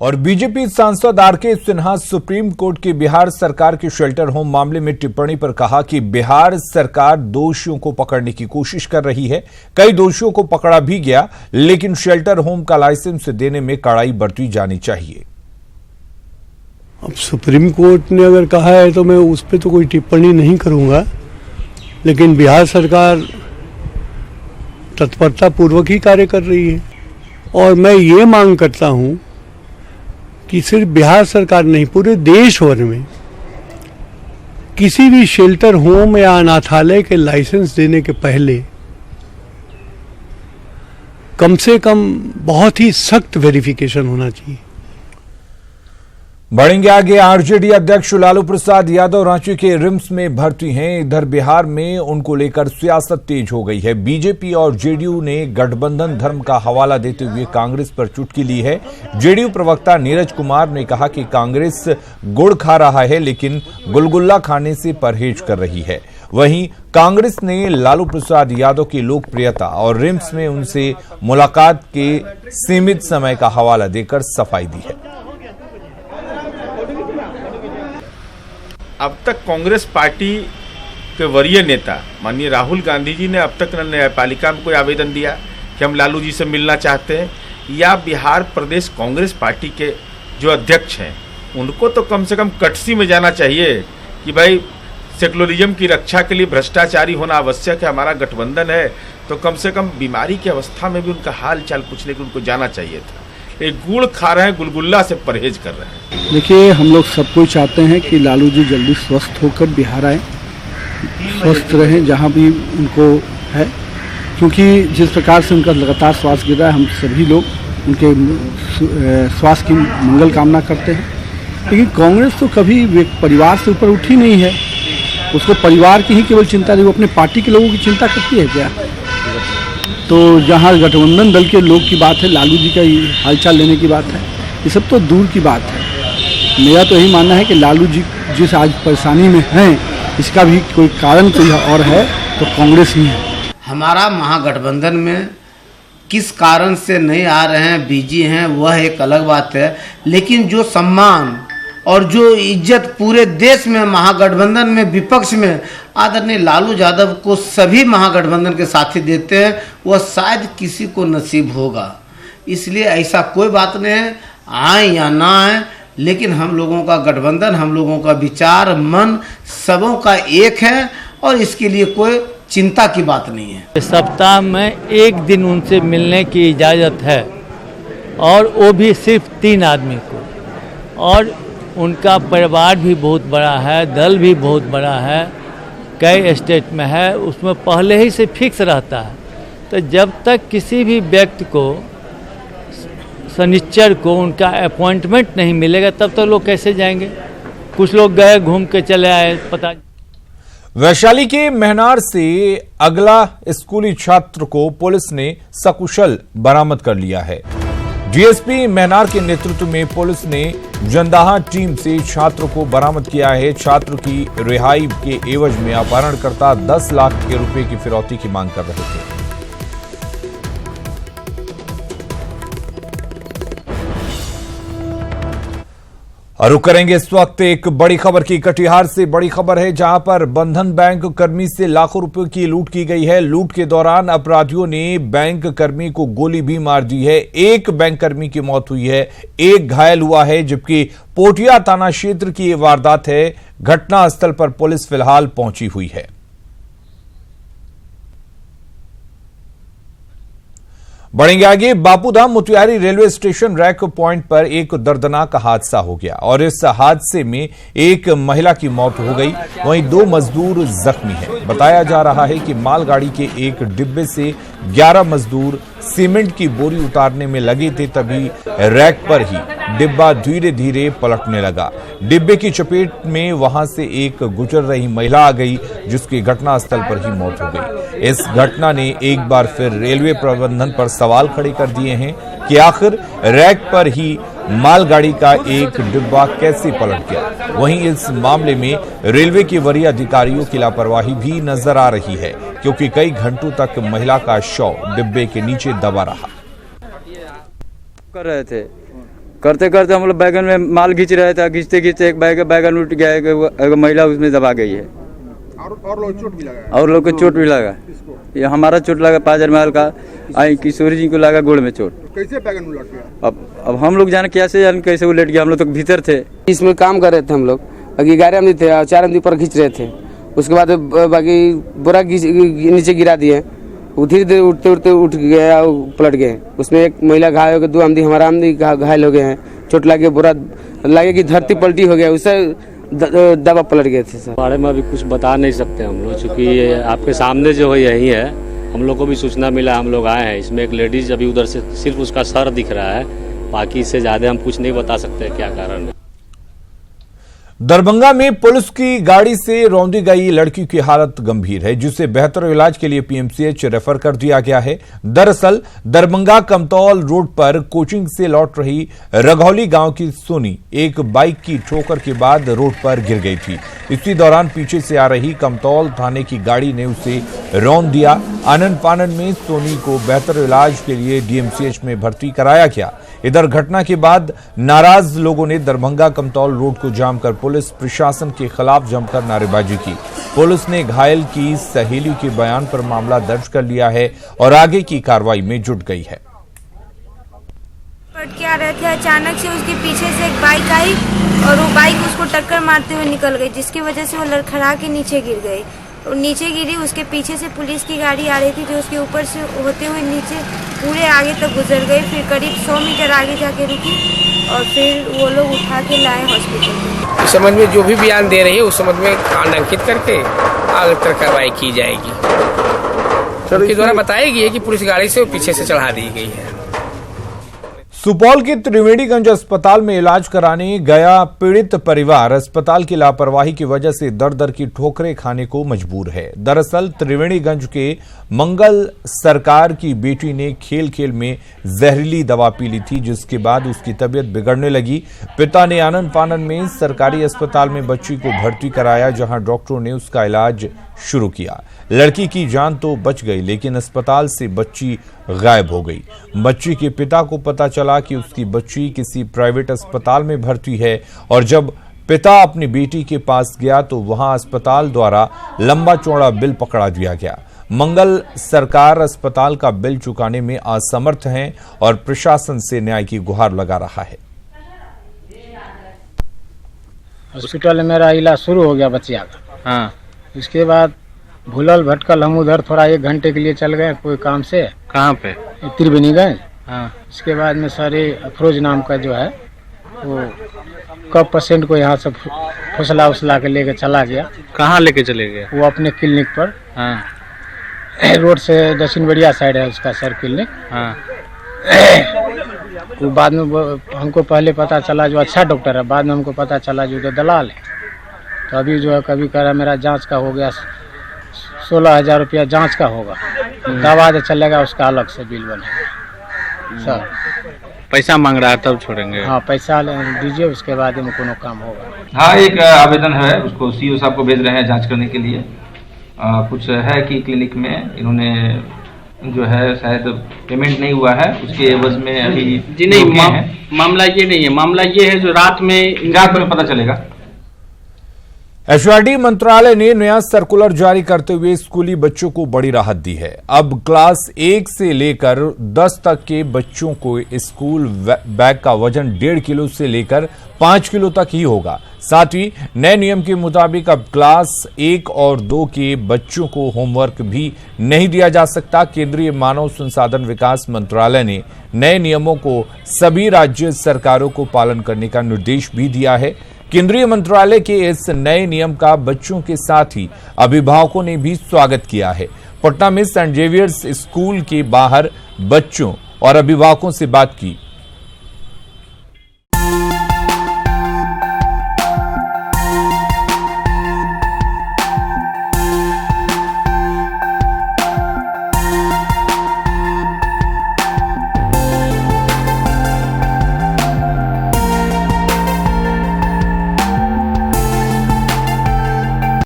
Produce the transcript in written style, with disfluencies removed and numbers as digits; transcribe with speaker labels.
Speaker 1: और बीजेपी सांसद R K Sinha supreme court की बिहार सरकार के शेल्टर होम मामले में टिप्पणी पर कहा कि बिहार सरकार दोषियों को पकड़ने की कोशिश कर रही है। कई दोषियों को पकड़ा भी गया, लेकिन शेल्टर होम का लाइसेंस देने में कड़ाई बरती जानी चाहिए।
Speaker 2: अब सुप्रीम कोर्ट ने अगर कहा है तो मैं उस पर तो कोई टिप्पणी नहीं करूंगा, लेकिन बिहार सरकार तत्परता पूर्वक ही कार्य कर रही है और मैं ये मांग करता हूं कि सिर्फ बिहार सरकार नहीं, पूरे देश भर में किसी भी शेल्टर होम या अनाथालय के लाइसेंस देने के पहले कम से कम बहुत ही सख्त वेरिफिकेशन होना चाहिए।
Speaker 1: बढ़ेंगे आगे। आरजेडी अध्यक्ष लालू प्रसाद यादव रांची के रिम्स में भर्ती हैं। इधर बिहार में उनको लेकर सियासत तेज हो गई है। बीजेपी और जेडीयू ने गठबंधन धर्म का हवाला देते हुए कांग्रेस पर चुटकी ली है। जेडीयू प्रवक्ता नीरज कुमार ने कहा कि कांग्रेस गुड़ खा रहा है, लेकिन गुलगुल्ला खाने से परहेज कर रही है। वहीं कांग्रेस ने लालू प्रसाद यादव की लोकप्रियता और रिम्स में उनसे मुलाकात के सीमित समय का हवाला देकर सफाई दी है।
Speaker 3: अब तक कांग्रेस पार्टी के वरीय नेता माननीय राहुल गांधी जी ने अब तक न न्यायपालिका में कोई आवेदन दिया कि हम लालू जी से मिलना चाहते हैं, या बिहार प्रदेश कांग्रेस पार्टी के जो अध्यक्ष हैं उनको तो कम से कम कटसी में जाना चाहिए कि भाई सेकुलरिज्म की रक्षा के लिए भ्रष्टाचारी होना आवश्यक है, हमारा गठबंधन है, तो कम से कम बीमारी की अवस्था में भी उनका हाल चाल पूछने के उनको जाना चाहिए था। एक गुड़ खा रहे हैं, गुलगुल्ला से परहेज कर रहे हैं।
Speaker 4: देखिए, हम लोग सब कोई चाहते हैं कि लालू जी जल्दी स्वस्थ होकर बिहार आए, स्वस्थ रहें जहां भी उनको है, क्योंकि जिस प्रकार से उनका लगातार श्वास गिर रहा है, हम सभी लोग उनके स्वास्थ्य की मंगल कामना करते हैं। लेकिन कांग्रेस तो कभी परिवार से ऊपर उठी नहीं है, उसको परिवार की ही केवल चिंता नहीं, वो अपने पार्टी के लोगों की चिंता करती है क्या? तो जहाँ गठबंधन दल के लोग की बात है, लालू जी का हालचाल लेने की बात है, ये सब तो दूर की बात है। मेरा तो यही मानना है कि लालू जी जिस आज परेशानी में हैं, इसका भी कोई कारण कोई और है तो कांग्रेस ही है।
Speaker 5: हमारा महागठबंधन में किस कारण से नहीं आ रहे हैं, बिजी हैं, वह एक अलग बात है, लेकिन जो सम्मान और जो इज्जत पूरे देश में महागठबंधन में विपक्ष में आदरणीय लालू यादव को सभी महागठबंधन के साथी देते हैं, वह शायद किसी को नसीब होगा। इसलिए ऐसा कोई बात नहीं है, आए या ना आए, लेकिन हम लोगों का गठबंधन, हम लोगों का विचार मन सबों का एक है और इसके लिए कोई चिंता की बात नहीं है।
Speaker 6: सप्ताह में एक दिन उनसे मिलने की इजाज़त है और वो भी सिर्फ 3 आदमी को, और उनका परिवार भी बहुत बड़ा है, दल भी बहुत बड़ा है, कई स्टेट में है, उसमें पहले ही से फिक्स रहता है। तो जब तक किसी भी व्यक्ति को शनिचर को उनका अपॉइंटमेंट नहीं मिलेगा, तब तक लोग कैसे जाएंगे? कुछ लोग गए, घूम के चले आए, पता।
Speaker 1: वैशाली के महनार से अगला स्कूली छात्र को पुलिस ने सकुशल बरामद कर लिया है। डीएसपी महनार के नेतृत्व में पुलिस ने जंदाहा टीम से छात्र को बरामद किया है। छात्र की रिहाई के एवज में अपहरणकर्ता 10 लाख के रुपए की फिरौती की मांग कर रहे थे। और रुक करेंगे इस वक्त एक बड़ी खबर की। कटिहार से बड़ी खबर है, जहां पर बंधन बैंक कर्मी से लाखों रुपयों की लूट की गई है। लूट के दौरान अपराधियों ने बैंक कर्मी को गोली भी मार दी है। एक बैंक कर्मी की मौत हुई है, एक घायल हुआ है, जबकि पोटिया थाना क्षेत्र की यह वारदात है। घटनास्थल पर पुलिस फिलहाल पहुंची हुई है। बढ़ेंगे आगे। Bapudham Motihari railway station rack point पर एक दर्दनाक हादसा हो गया और इस हादसे में एक महिला की मौत हो गई, वहीं 2 मजदूर जख्मी हैं। बताया जा रहा है कि मालगाड़ी के एक डिब्बे से 11 मजदूर सीमेंट की बोरी उतारने में लगे थे, तभी रैक पर ही डिब्बा धीरे धीरे पलटने लगा। डिब्बे की चपेट में वहां से एक गुजर रही महिला आ गई, जिसकी घटनास्थल पर ही मौत हो गई। इस घटना ने एक बार फिर रेलवे प्रबंधन पर सवाल खड़े कर दिए हैं कि आखिर रैक पर ही मालगाड़ी का एक डिब्बा कैसे पलट गया। वहीं इस मामले में रेलवे के वरीय अधिकारियों की लापरवाही भी नजर आ रही है, क्योंकि कई घंटों तक महिला का शव डिब्बे के नीचे दबा रहा।
Speaker 7: कर रहे थे करते करते हम लोग बैगन में माल खींच रहे थे, खींचते खींचते एक बैगन उठ गया, एक महिला उसमें दबा गई है
Speaker 8: और लोग चोट भी लगा
Speaker 7: और लोग को चोट भी लगा। ये हमारा चोट लगा पाजर महल का, आई किशोरी जी को लगा गोड़ में चोट।
Speaker 8: कैसे बैगन उलट गया?
Speaker 7: अब हम लोग जाने कैसे उलट गया, हम लोग तो भीतर थे।
Speaker 9: इसमें काम कर रहे थे हम लोग, 11 आदमी थे और 4 आदमी ऊपर खींच रहे थे। उसके बाद बाकी बोरा नीचे गिरा दिए, धीरे धीरे उठते उठते उठ गया और पलट गए। उसमें एक महिला घायल हो गई, 2 आदमी हमारा आदमी घायल हो गए हैं, चोट लगे, बोरा लगे कि धरती पलटी हो गया, उससे दबा पलट गए थे। सर
Speaker 10: बारे में अभी कुछ बता नहीं सकते हम लोग, क्योंकि आपके सामने जो है यही है। हम लोग को भी सूचना मिला, हम लोग आए हैं। इसमें एक लेडीज अभी उधर से सिर्फ उसका सर दिख रहा है, बाकी इससे ज्यादा हम कुछ नहीं बता सकते क्या कारण है।
Speaker 1: दरभंगा में पुलिस की गाड़ी से रौंदी गई लड़की की हालत गंभीर है, जिसे बेहतर इलाज के लिए पीएमसीएच रेफर कर दिया गया है। दरअसल दरभंगा कमतौल रोड पर कोचिंग से लौट रही रघौली गांव की सोनी एक बाइक की ठोकर के बाद रोड पर गिर गई थी। इसी दौरान पीछे से आ रही कमतौल थाने की गाड़ी ने उसे रौंद दिया। आनन फानन में सोनी को बेहतर इलाज के लिए डीएमसीएच में भर्ती कराया गया। इधर घटना के बाद नाराज लोगों ने दरभंगा कमतौल रोड को जाम कर पुलिस प्रशासन के खिलाफ जमकर नारेबाजी की। पुलिस ने घायल की सहेली के बयान पर मामला दर्ज कर लिया है और आगे की कार्रवाई में जुट गई है।
Speaker 11: पलट के आ रहे थे, अचानक से उसके पीछे से एक बाइक आई और वो बाइक उसको टक्कर मारते हुए निकल गई, जिसकी वजह से वो लड़खड़ा के नीचे गिर गई और नीचे गिरी। उसके पीछे से पुलिस की गाड़ी आ रही थी, जो उसके ऊपर से होते हुए नीचे पूरे आगे तक गुजर गई। फिर करीब 100 मीटर आगे जाके रुकी और फिर वो लोग उठा के लाए हॉस्पिटल।
Speaker 12: इस संबंध में जो भी बयान दे रही है उस संबंध में कांड अंकित करके आगे तक कार्रवाई की जाएगी। उनके द्वारा बताया गया है कि पुलिस गाड़ी से पीछे से चढ़ा दी गई है।
Speaker 1: सुपौल के त्रिवेणीगंज अस्पताल में इलाज कराने गया पीड़ित परिवार अस्पताल की लापरवाही की वजह से दर दर की ठोकरें खाने को मजबूर है। दरअसल त्रिवेणीगंज के मंगल सरकार की बेटी ने खेल खेल में जहरीली दवा पी ली थी, जिसके बाद उसकी तबीयत बिगड़ने लगी। पिता ने आनन फानन में सरकारी अस्पताल में बच्ची को भर्ती कराया, जहां डॉक्टरों ने उसका इलाज शुरू किया। लड़की की जान तो बच गई, लेकिन अस्पताल से बच्ची गायब हो गई। बच्ची के पिता को पता चला कि उसकी बच्ची किसी प्राइवेट अस्पताल में भर्ती है और जब पिता अपनी बेटी के पास गया तो वहां अस्पताल द्वारा लंबा चौड़ा बिल पकड़ा दिया गया। मंगल सरकार अस्पताल का बिल चुकाने में असमर्थ है और प्रशासन से न्याय की गुहार लगा रहा है।
Speaker 13: हॉस्पिटल में मेरा इलाज शुरू हो गया बच्चिया का। हाँ, इसके बाद भूलल भटकल हम उधर थोड़ा 1 घंटे के लिए चल गए कोई काम से। कहाँ पे? त्रिवेणीगंज। हाँ, इसके बाद में सारे अफरोज नाम का जो है वो कब पेशेंट को यहाँ से फुसला उसला के लेके चला गया। कहाँ लेके चले गए? वो अपने क्लिनिक पर। हाँ, रोड से दक्षिण बढ़िया साइड है उसका सर क्लिनिक। हाँ, तो बाद में हमको पहले पता चला जो अच्छा डॉक्टर है, बाद में हमको पता चला जो दलाल है। तो अभी जो है कभी कह रहा मेरा जांच का हो गया 16,000 रुपया जांच का होगा, दवा जो चलेगा उसका अलग से बिल बनेगा। सर पैसा मांग रहा है तब छोड़ेंगे? हाँ, पैसा दीजिए उसके बाद में कोनो काम होगा।
Speaker 14: हाँ, एक आवेदन है उसको सीओ साहब को भेज रहे हैं जांच करने के लिए। कुछ है कि क्लिनिक में इन्होंने जो है शायद पेमेंट नहीं हुआ है, उसके एवज में अभी जी नहीं मामला ये नहीं है। मामला ये है जो रात में पता चलेगा।
Speaker 1: एचआरडी मंत्रालय ने नया सर्कुलर जारी करते हुए स्कूली बच्चों को बड़ी राहत दी है। अब क्लास 1 से लेकर 10 तक के बच्चों को स्कूल बैग का वजन 1.5 किलो से लेकर 5 किलो तक ही होगा। साथ ही नए नियम के मुताबिक अब क्लास 1 और 2 के बच्चों को होमवर्क भी नहीं दिया जा सकता। केंद्रीय मानव संसाधन विकास मंत्रालय ने नए नियमों को सभी राज्य सरकारों को पालन करने का निर्देश भी दिया है। केंद्रीय मंत्रालय के इस नए नियम का बच्चों के साथ ही अभिभावकों ने भी स्वागत किया है। पटना में सेंट जेवियर्स स्कूल के बाहर बच्चों और अभिभावकों से बात की